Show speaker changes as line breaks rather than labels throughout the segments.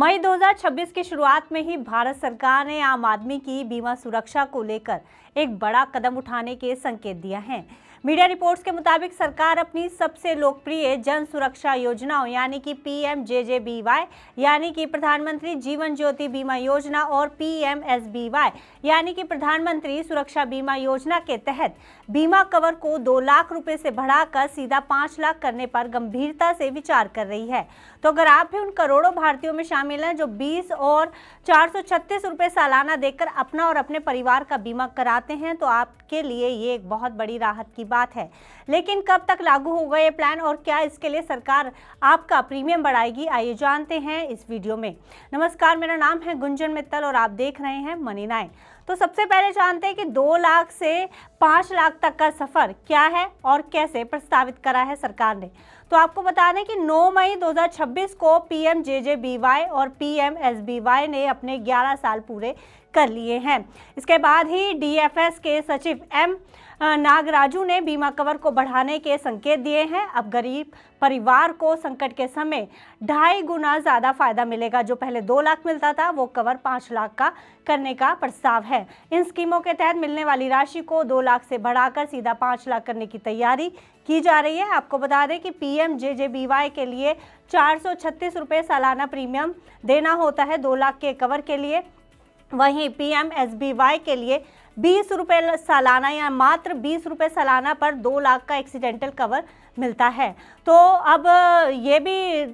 मई 2026 की शुरुआत में ही भारत सरकार ने आम आदमी की बीमा सुरक्षा को लेकर एक बड़ा कदम उठाने के संकेत दिया है। मीडिया रिपोर्ट्स के मुताबिक सरकार अपनी सबसे लोकप्रिय जन सुरक्षा योजनाओं यानी कि PMJJBY यानी कि प्रधानमंत्री जीवन ज्योति बीमा योजना और PMSBY यानी कि प्रधानमंत्री सुरक्षा बीमा योजना के तहत बीमा कवर को 2 लाख रुपए से बढ़ाकर सीधा 5 लाख करने पर गंभीरता से विचार कर रही है। तो अगर आप भी उन करोड़ों भारतीयों में शामिल हैं जो 20 और 436 रुपए सालाना देकर अपना और अपने परिवार का बीमा कराते हैं, तो आपके लिए ये एक बहुत बड़ी राहत की बात है। लेकिन कब तक लागू होगा ये प्लान और क्या इसके लिए सरकार आपका प्रीमियम बढ़ाएगी, आइए जानते हैं इस वीडियो में। नमस्कार, मेरा नाम है गुंजन मित्तल और आप देख रहे हैं मनी 9। तो सबसे पहले जानते हैं कि 2 लाख से 5 लाख तक का सफर क्या है और कैसे प्रस्तावित करा है सरकार ने। तो आपको बता दें कि 9 मई 2026 को PMJJBY और PMSBY ने अपने 11 साल पूरे कर लिए हैं। इसके बाद ही DFS के सचिव M नागराजू ने बीमा कवर को बढ़ाने के संकेत दिए हैं। अब गरीब परिवार को संकट के समय 2.5 गुना ज़्यादा फायदा मिलेगा। जो पहले 2 लाख मिलता था वो कवर 5 लाख का करने का प्रस्ताव है। इन स्कीमों के तहत मिलने वाली राशि को 2 लाख से बढ़ाकर सीधा 5 लाख करने की तैयारी की जा रही है। आपको बता दें कि PMJJBY के लिए 436 रुपये सालाना प्रीमियम देना होता है 2 लाख के कवर के लिए। वहीं PMSBY के लिए 20 रुपये सालाना या मात्र 20 रुपये सालाना पर 2 लाख का एक्सीडेंटल कवर मिलता है। तो अब ये भी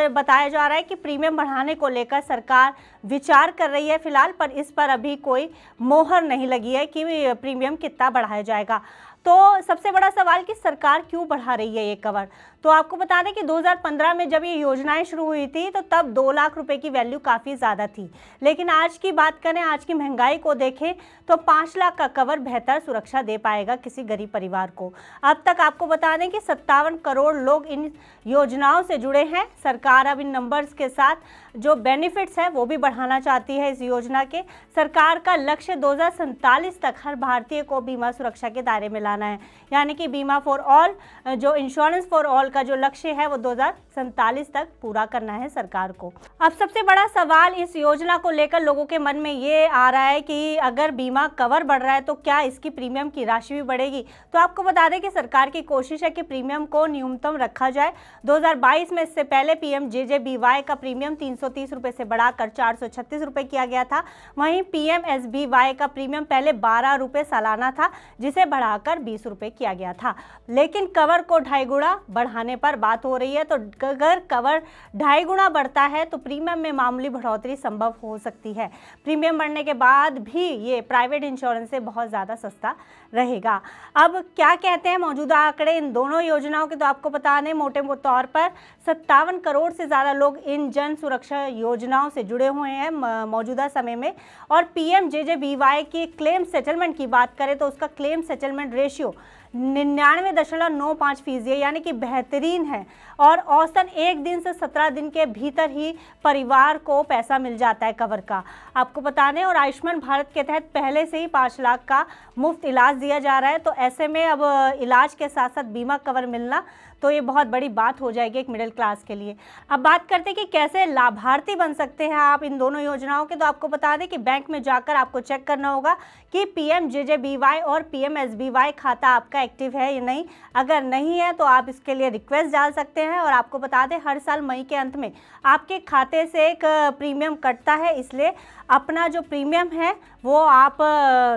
बताया जा रहा है कि प्रीमियम बढ़ाने को लेकर सरकार विचार कर रही है फिलहाल, पर इस पर अभी कोई मोहर नहीं लगी है कि प्रीमियम कितना बढ़ाया जाएगा। तो सबसे बड़ा सवाल कि सरकार क्यों बढ़ा रही है ये कवर। तो आपको बता दें कि 2015 में जब ये योजनाएं शुरू हुई थी तो तब 2 लाख रुपए की वैल्यू काफ़ी ज़्यादा थी। लेकिन आज की बात करें, आज की महंगाई को देखें तो 5 लाख का कवर बेहतर सुरक्षा दे पाएगा किसी गरीब परिवार को। अब तक आपको बता दें कि 57 करोड़ लोग इन योजनाओं से जुड़े हैं। सरकार अब इन नंबर्स के साथ जो बेनिफिट्स है वो भी बढ़ाना चाहती है इस योजना के। सरकार का लक्ष्य 2047 तक हर भारतीय को बीमा सुरक्षा के दायरे में लाना है, यानी कि बीमा फॉर ऑल, जो इंश्योरेंस फॉर ऑल का जो लक्ष्य है वो 2047 तक पूरा करना है सरकार को। अब सबसे बड़ा सवाल इस योजना को लेकर लोगों के मन में ये आ रहा है कि अगर बीमा कवर बढ़ रहा है तो क्या इसकी प्रीमियम की राशि भी बढ़ेगी। तो आपको बता दें कि सरकार की कोशिश है कि प्रीमियम को न्यूनतम रखा जाए। 2022 में इससे पहले PMJJBY का प्रीमियम 330 रुपये से बढ़ाकर 436 रुपये किया गया था। वहीं PMSBY का प्रीमियम पहले 12 रुपये सालाना था, जिसे बढ़ाकर 20 रुपये किया गया था। लेकिन कवर को 2.5 गुना बढ़ाने पर बात हो रही है। तो अगर कवर 2.5 गुना बढ़ता है तो प्रीमियम में मामूली बढ़ोतरी संभव हो सकती है। प्रीमियम बढ़ने के बाद भी ये प्राइवेट इंश्योरेंस से बहुत ज़्यादा सस्ता रहेगा। अब क्या कहते हैं मौजूदा आंकड़े इन दोनों योजनाओं के, तो आपको बता दें मोटे तौर पर 57 करोड़ से ज़्यादा लोग इन जन सुरक्षा योजनाओं से जुड़े हुए हैं मौजूदा समय में। और PMJJBY की क्लेम सेटलमेंट की बात करें तो उसका क्लेम सेटलमेंट रेशियो 99.95% है, यानी कि बेहतरीन है। और औसतन 1 दिन से 17 दिन के भीतर ही परिवार को पैसा मिल जाता है कवर का। आपको बता दें, और आयुष्मान भारत के तहत पहले से ही 5 लाख का मुफ्त इलाज दिया जा रहा है। तो ऐसे में अब इलाज के साथ साथ बीमा कवर मिलना तो ये बहुत बड़ी बात हो जाएगी एक मिडिल क्लास के लिए। अब बात करते हैं कि कैसे लाभार्थी बन सकते हैं आप इन दोनों योजनाओं के। तो आपको बता दें कि बैंक में जाकर आपको चेक करना होगा कि PMJJBY और PMSBY खाता आपका एक्टिव है या नहीं। अगर नहीं है तो आप इसके लिए रिक्वेस्ट डाल सकते हैं। और आपको बता दें हर साल मई के अंत में आपके खाते से एक प्रीमियम कटता है, इसलिए अपना जो प्रीमियम है वो आप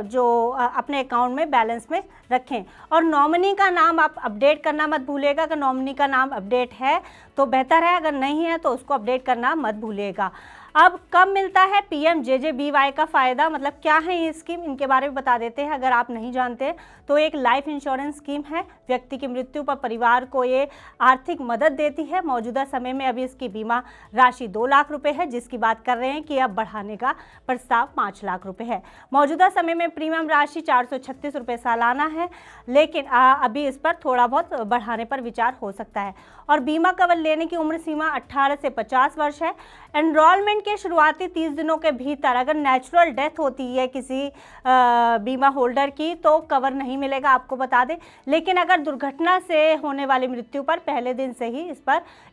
जो अपने अकाउंट में बैलेंस में रखें। और नॉमिनी का नाम आप अपडेट करना मत भूलिएगा। अगर नॉमिनी का नाम अपडेट है तो बेहतर है, अगर नहीं है तो उसको अपडेट करना मत भूलिएगा। अब कब मिलता है PMJJBY का फ़ायदा, मतलब क्या है ये स्कीम, इनके बारे में बता देते हैं अगर आप नहीं जानते। तो एक लाइफ इंश्योरेंस स्कीम है। व्यक्ति की मृत्यु पर परिवार को ये आर्थिक मदद देती है। मौजूदा समय में अभी इसकी बीमा राशि 2 लाख रुपए है, जिसकी बात कर रहे हैं कि अब बढ़ाने का प्रस्ताव 5 लाख रुपए है। मौजूदा समय में प्रीमियम राशि 436 रुपये सालाना है, लेकिन अभी इस पर थोड़ा बहुत बढ़ाने पर विचार हो सकता है। और बीमा कवर लेने की उम्र सीमा 18 से 50 वर्ष है। एनरोलमेंट के शुरुआती 30 दिनों के भीतर अगर नेचुरल डेथ होती है किसी बीमा होल्डर की तो कवर नहीं मिलेगा, आपको बता दें। लेकिन अगर दुर्घटना से होने वाली मृत्यु पर पहले दिन से ही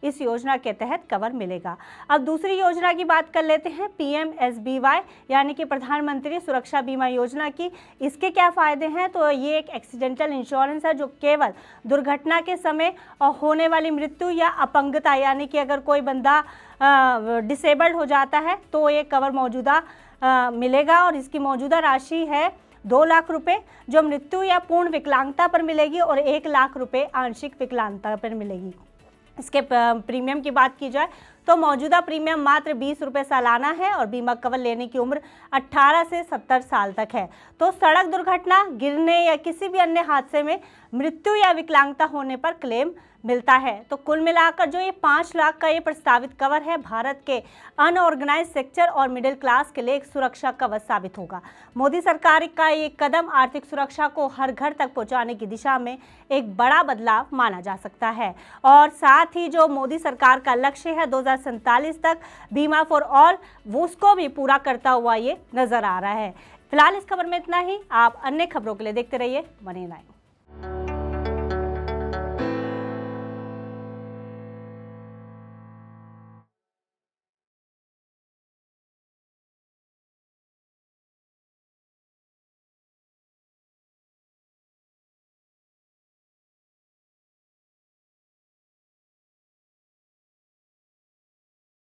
इस योजना के तहत कवर मिलेगा। अब दूसरी योजना की बात कर लेते हैं, PMSBY यानी कि प्रधानमंत्री सुरक्षा बीमा योजना की। इसके क्या फ़ायदे हैं? तो ये एक एक्सीडेंटल इंश्योरेंस है जो केवल दुर्घटना के समय होने वाली मृत्यु या अपंगता, यानी कि अगर कोई बंदा डिसेबल्ड हो जाता है तो ये कवर मौजूदा मिलेगा और इसकी मौजूदा राशि है 2 लाख रुपए, जो मृत्यु या पूर्ण विकलांगता पर मिलेगी, और 1 लाख रुपए आंशिक विकलांगता पर मिलेगी। इसके प्रीमियम की बात की जाए तो मौजूदा प्रीमियम मात्र 20 रुपये सालाना है और बीमा कवर लेने की उम्र 18 से 70 साल तक है। तो सड़क दुर्घटना, गिरने या किसी भी अन्य हादसे में मृत्यु या विकलांगता होने पर क्लेम मिलता है। तो कुल मिलाकर जो ये 5 लाख का ये प्रस्तावित कवर है, भारत के अनऑर्गेनाइज सेक्टर और मिडिल क्लास के लिए एक सुरक्षा कवच साबित होगा। मोदी सरकार का ये कदम आर्थिक सुरक्षा को हर घर तक पहुंचाने की दिशा में एक बड़ा बदलाव माना जा सकता है। और साथ ही जो मोदी सरकार का लक्ष्य है 2047 तक बीमा फॉर ऑल, वो उसको भी पूरा करता हुआ ये नजर आ रहा है। फिलहाल इस खबर में इतना ही। आप अन्य खबरों के लिए देखते रहिए वन9।